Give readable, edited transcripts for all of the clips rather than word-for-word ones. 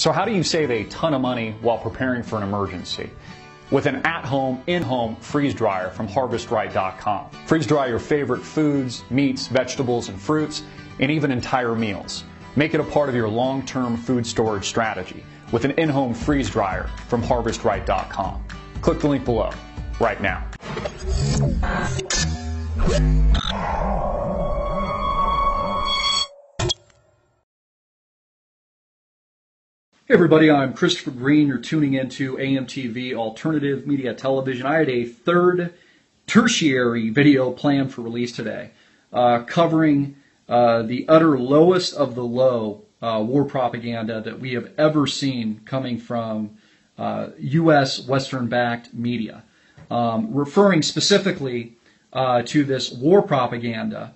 So how do you save a ton of money while preparing for an emergency? With an at-home, in-home freeze dryer from HarvestRight.com. Freeze dry your favorite foods, meats, vegetables, and fruits, and even entire meals. Make it a part of your long-term food storage strategy with an in-home freeze dryer from HarvestRight.com. Click the link below right now. Hey everybody, I'm Christopher Green. You're tuning into AMTV Alternative Media Television. I had a third tertiary video planned for release today, covering the utter lowest of the low war propaganda that we have ever seen coming from U.S. Western-backed media, referring specifically to this war propaganda,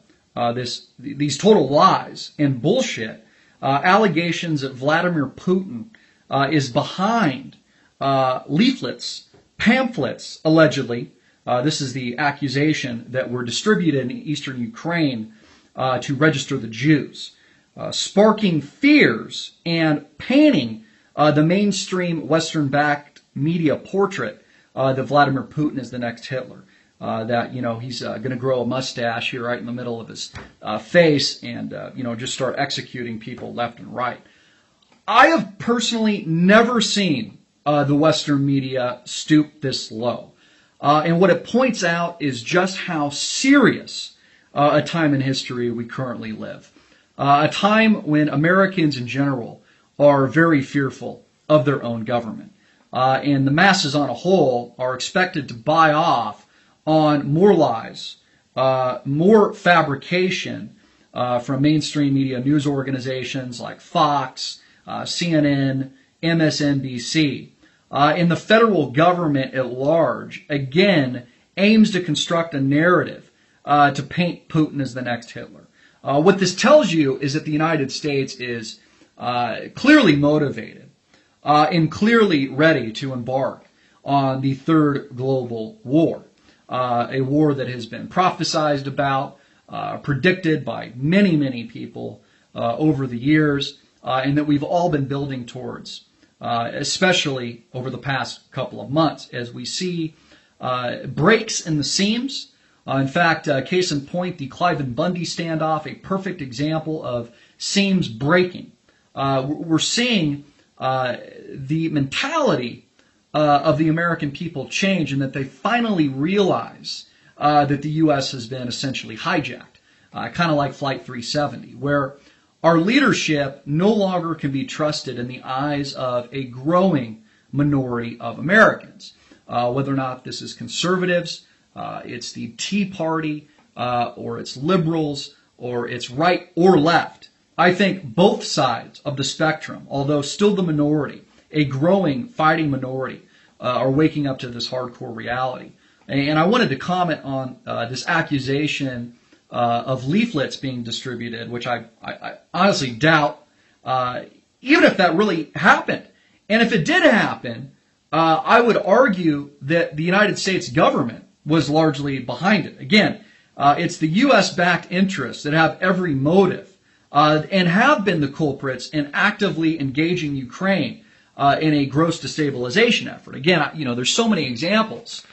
these total lies and bullshit. Allegations that Vladimir Putin is behind leaflets, pamphlets, allegedly. This is the accusation that were distributed in eastern Ukraine to register the Jews, sparking fears and painting the mainstream Western-backed media portrait that Vladimir Putin is the next Hitler. That, he's going to grow a mustache here right in the middle of his face and, just start executing people left and right. I have personally never seen the Western media stoop this low. And what it points out is just how serious a time in history we currently live. A time when Americans in general are very fearful of their own government. And the masses on a whole are expected to buy off on more lies, more fabrication from mainstream media news organizations like Fox, CNN, MSNBC. And the federal government at large, again, aims to construct a narrative to paint Putin as the next Hitler. What this tells you is that the United States is clearly motivated and clearly ready to embark on the third global war. A war that has been prophesized about, predicted by many, many people over the years, and that we've all been building towards, especially over the past couple of months, as we see breaks in the seams. In fact, case in point, the Clive and Bundy standoff, a perfect example of seams breaking. We're seeing the mentality of the American people change, and that they finally realize that the U.S. has been essentially hijacked, kind of like Flight 370, where our leadership no longer can be trusted in the eyes of a growing minority of Americans. Whether or not this is conservatives, it's the Tea Party, or it's liberals, or it's right or left. I think both sides of the spectrum, although still the minority, a growing fighting minority, are waking up to this hardcore reality. And I wanted to comment on this accusation of leaflets being distributed, which I honestly doubt, even if that really happened. And if it did happen, I would argue that the United States government was largely behind it. Again, it's the U.S.-backed interests that have every motive and have been the culprits in actively engaging Ukraine in a gross destabilization effort. Again, there's so many examples.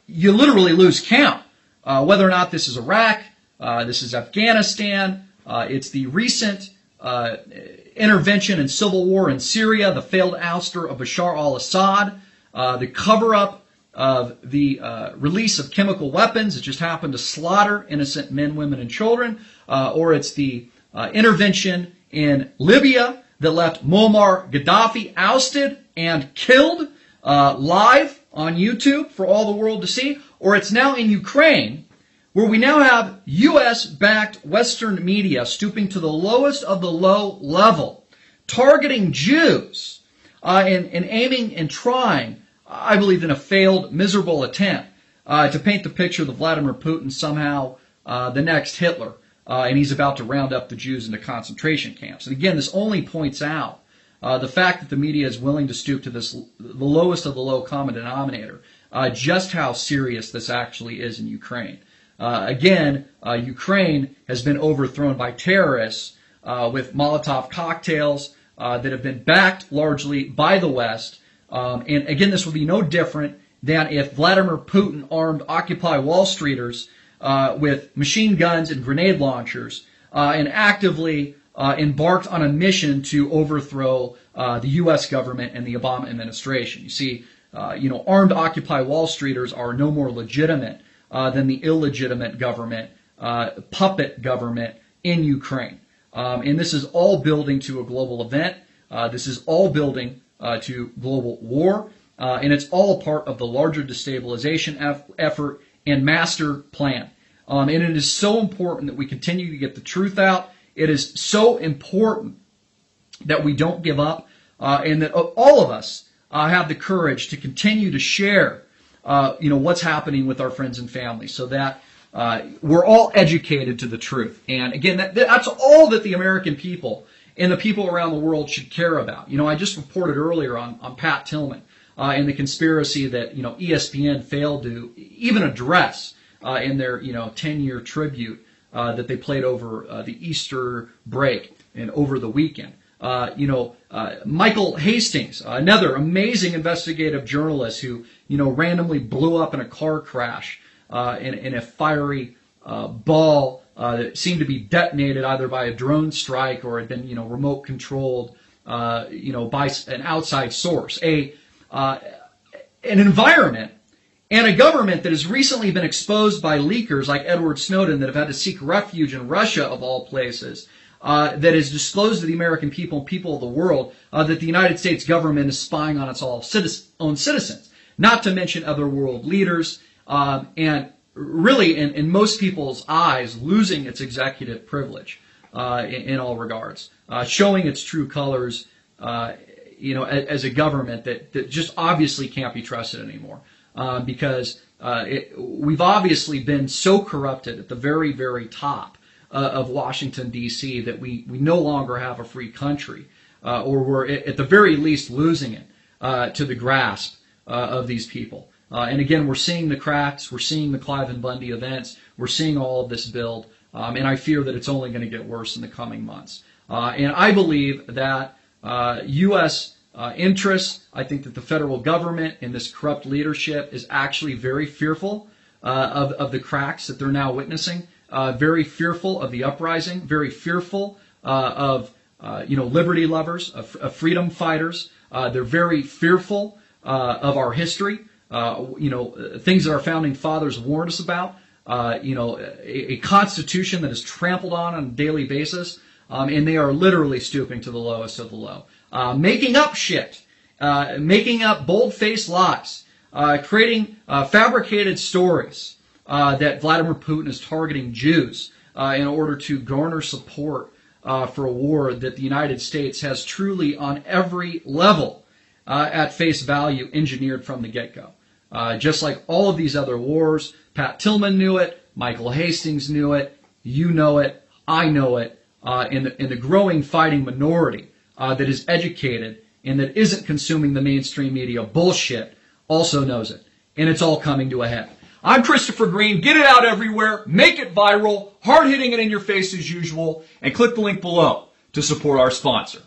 You literally lose count. Whether or not this is Iraq, this is Afghanistan, it's the recent intervention and civil war in Syria, the failed ouster of Bashar al-Assad, the cover-up of the release of chemical weapons that just happened to slaughter innocent men, women, and children, or it's the intervention in Libya that left Muammar Gaddafi ousted and killed live on YouTube for all the world to see, or it's now in Ukraine, where we now have U.S.-backed Western media stooping to the lowest of the low level, targeting Jews and aiming and trying, I believe, in a failed, miserable attempt to paint the picture that Vladimir Putin somehow the next Hitler. And he's about to round up the Jews into concentration camps. And again, this only points out the fact that the media is willing to stoop to the lowest of the low common denominator, just how serious this actually is in Ukraine. Ukraine has been overthrown by terrorists with Molotov cocktails, that have been backed largely by the West. And again, this would be no different than if Vladimir Putin armed Occupy Wall Streeters with machine guns and grenade launchers and actively embarked on a mission to overthrow the U.S. government and the Obama administration. You see, armed Occupy Wall Streeters are no more legitimate than the illegitimate government, puppet government in Ukraine. And this is all building to a global event. This is all building to global war. And it's all a part of the larger destabilization effort and master plan. And it is so important that we continue to get the truth out. It is so important that we don't give up and that all of us have the courage to continue to share what's happening with our friends and family so that we're all educated to the truth. And again, that's all that the American people and the people around the world should care about. I just reported earlier on Pat Tillman and the conspiracy that ESPN failed to even address in their 10-year tribute that they played over the Easter break and over the weekend. Michael Hastings, another amazing investigative journalist who randomly blew up in a car crash in a fiery ball that seemed to be detonated either by a drone strike or had been remote controlled by an outside source. An environment and a government that has recently been exposed by leakers like Edward Snowden that have had to seek refuge in Russia, of all places, that has disclosed to the American people and people of the world that the United States government is spying on its own citizens, not to mention other world leaders, and really, in most people's eyes, losing its executive privilege in all regards, showing its true colors, as a government that just obviously can't be trusted anymore. Because we've obviously been so corrupted at the very, very top of Washington, D.C., that we no longer have a free country, or we're at the very least losing it to the grasp of these people. And again, we're seeing the cracks, we're seeing the Clive and Bundy events, we're seeing all of this build, and I fear that it's only going to get worse in the coming months. And I believe that U.S. Interests, I think that the federal government and this corrupt leadership is actually very fearful of the cracks that they're now witnessing, very fearful of the uprising, very fearful of liberty lovers, of freedom fighters. They're very fearful of our history, things that our founding fathers warned us about, a constitution that is trampled on a daily basis, and they are literally stooping to the lowest of the low. Making up shit, making up bold-faced lies, creating fabricated stories that Vladimir Putin is targeting Jews in order to garner support for a war that the United States has truly on every level at face value engineered from the get-go. Just like all of these other wars, Pat Tillman knew it, Michael Hastings knew it, you know it, I know it, and the growing fighting minority that is educated and that isn't consuming the mainstream media bullshit also knows it. And it's all coming to a head. I'm Christopher Green. Get it out everywhere. Make it viral. Hard-hitting it in your face as usual. And click the link below to support our sponsor.